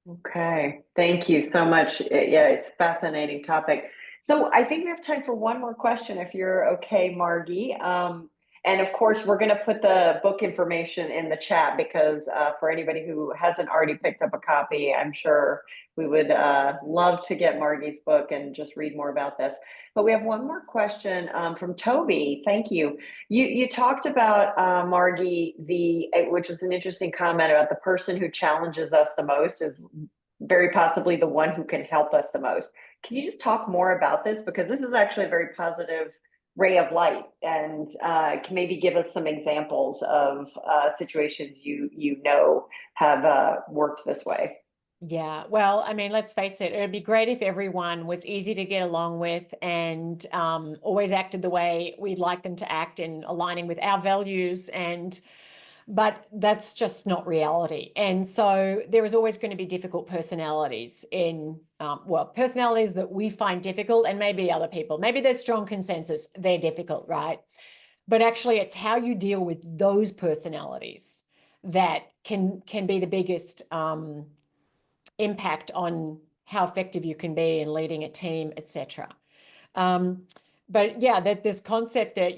S1: Okay, thank you so much. Yeah, it's a fascinating topic. So I think we have time for one more question, if you're okay, Margie. And of course, we're going to put the book information in the chat because for anybody who hasn't already picked up a copy, I'm sure we would love to get Margie's book and just read more about this. But we have one more question from Toby. Thank you. You talked about, Margie, which was an interesting comment about the person who challenges us the most is very possibly the one who can help us the most. Can you just talk more about this? Because this is actually a very positive ray of light, and can maybe give us some examples of situations you have worked this way.
S2: Yeah, well, I mean, let's face it, it'd be great if everyone was easy to get along with and always acted the way we'd like them to act and aligning with our values, but that's just not reality. And so there is always going to be difficult personalities personalities that we find difficult, and maybe other people, maybe there's strong consensus, they're difficult, right? But actually it's how you deal with those personalities that can be the biggest impact on how effective you can be in leading a team, etc. But yeah, that this concept that,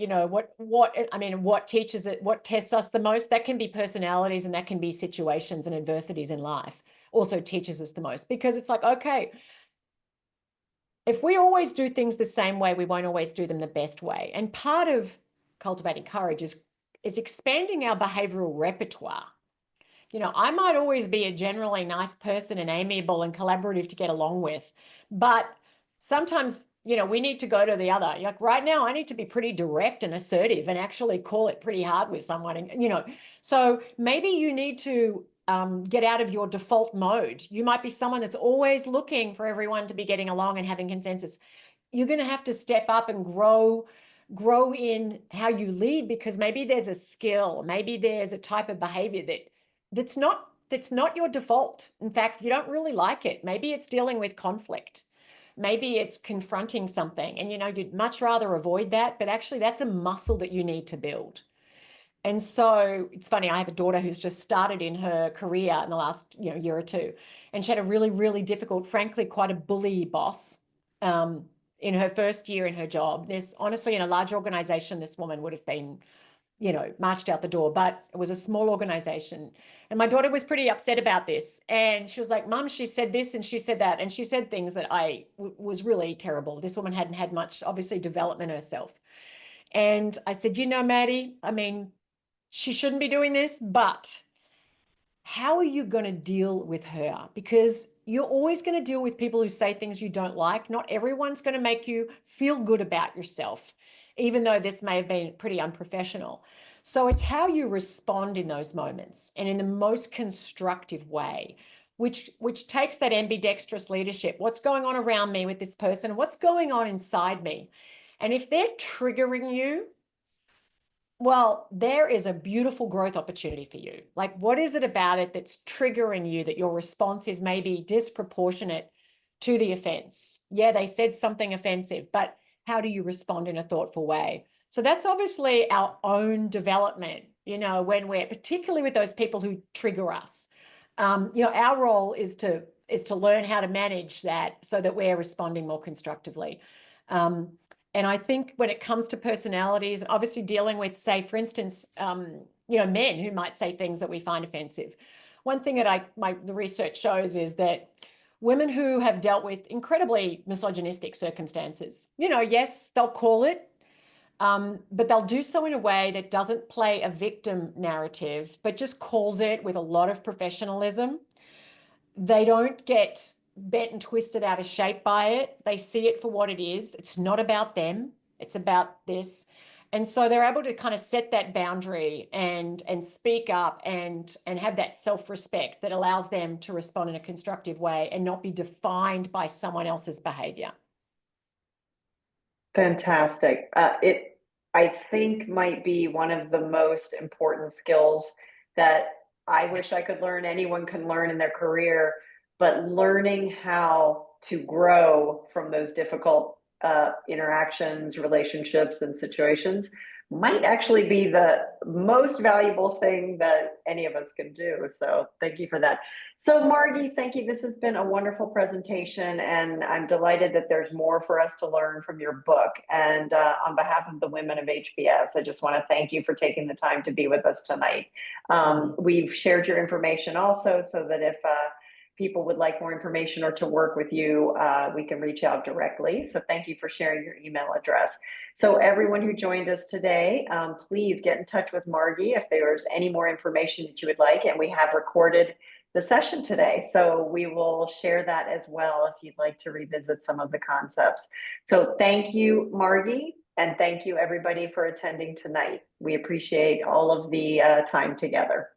S2: what teaches it, what tests us the most, that can be personalities and that can be situations and adversities in life also teaches us the most, because it's like, okay, if we always do things the same way, we won't always do them the best way. And part of cultivating courage is expanding our behavioral repertoire. I might always be a generally nice person and amiable and collaborative to get along with, but sometimes, we need to go to the other. Like right now, I need to be pretty direct and assertive and actually call it pretty hard with someone. And, so maybe you need to get out of your default mode. You might be someone that's always looking for everyone to be getting along and having consensus. You're going to have to step up and grow in how you lead, because maybe there's a skill, maybe there's a type of behavior that's not your default. In fact, you don't really like it. Maybe it's dealing with conflict. Maybe it's confronting something, and you'd much rather avoid that, but actually that's a muscle that you need to build. And so it's funny, I have a daughter who's just started in her career in the last year or two, and she had a really, really difficult, frankly, quite a bully boss. in her first year in her job. This, honestly, in a large organization, this woman would have been, you know, marched out the door, but it was a small organization. And my daughter was pretty upset about this. And she was like, Mum, she said this and she said that. And she said things that was really terrible. This woman hadn't had much, obviously, development herself. And I said, you know, Maddie, I mean, she shouldn't be doing this, but how are you going to deal with her? Because you're always going to deal with people who say things you don't like. Not everyone's going to make you feel good about yourself, even though this may have been pretty unprofessional. So it's how you respond in those moments and in the most constructive way, which takes that ambidextrous leadership. What's going on around me with this person? What's going on inside me? And if they're triggering you, well, there is a beautiful growth opportunity for you. Like, what is it about it that's triggering you that your response is maybe disproportionate to the offense? Yeah, they said something offensive, but how do you respond in a thoughtful way? So that's obviously our own development, you know, when we're particularly with those people who trigger us. You know, our role is to learn how to manage that so that we're responding more constructively. And I think when it comes to personalities, obviously dealing with, say, for instance, you know, men who might say things that we find offensive. One thing that the research shows is that women who have dealt with incredibly misogynistic circumstances, you know, yes, they'll call it, but they'll do so in a way that doesn't play a victim narrative, but just calls it with a lot of professionalism. They don't get bent and twisted out of shape by it. They see it for what it is. It's not about them. It's about this. And so they're able to kind of set that boundary and speak up and have that self-respect that allows them to respond in a constructive way and not be defined by someone else's behavior.
S1: Fantastic. It, I think, might be one of the most important skills that I wish I could learn, anyone can learn in their career, but learning how to grow from those difficult interactions, relationships, and situations might actually be the most valuable thing that any of us can do. So thank you for that. So Margie, thank you. This has been a wonderful presentation, and I'm delighted that there's more for us to learn from your book. And on behalf of the women of HBS, I just want to thank you for taking the time to be with us tonight. We've shared your information also so that if people would like more information or to work with you, we can reach out directly. So thank you for sharing your email address. So everyone who joined us today, please get in touch with Margie if there's any more information that you would like. And we have recorded the session today, so we will share that as well if you'd like to revisit some of the concepts. So thank you, Margie, and thank you everybody for attending tonight. We appreciate all of the time together.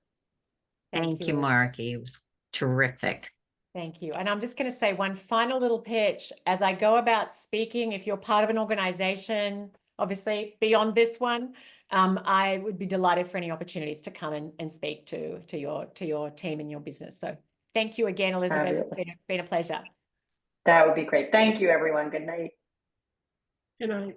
S3: Thank you, Margie. It was terrific.
S2: Thank you. And I'm just going to say one final little pitch. As I go about speaking, if you're part of an organization, obviously beyond this one, I would be delighted for any opportunities to come and speak to your team and your business. So thank you again, Elizabeth. It's been a pleasure.
S1: That would be great. Thank you, everyone. Good night.
S4: Good night.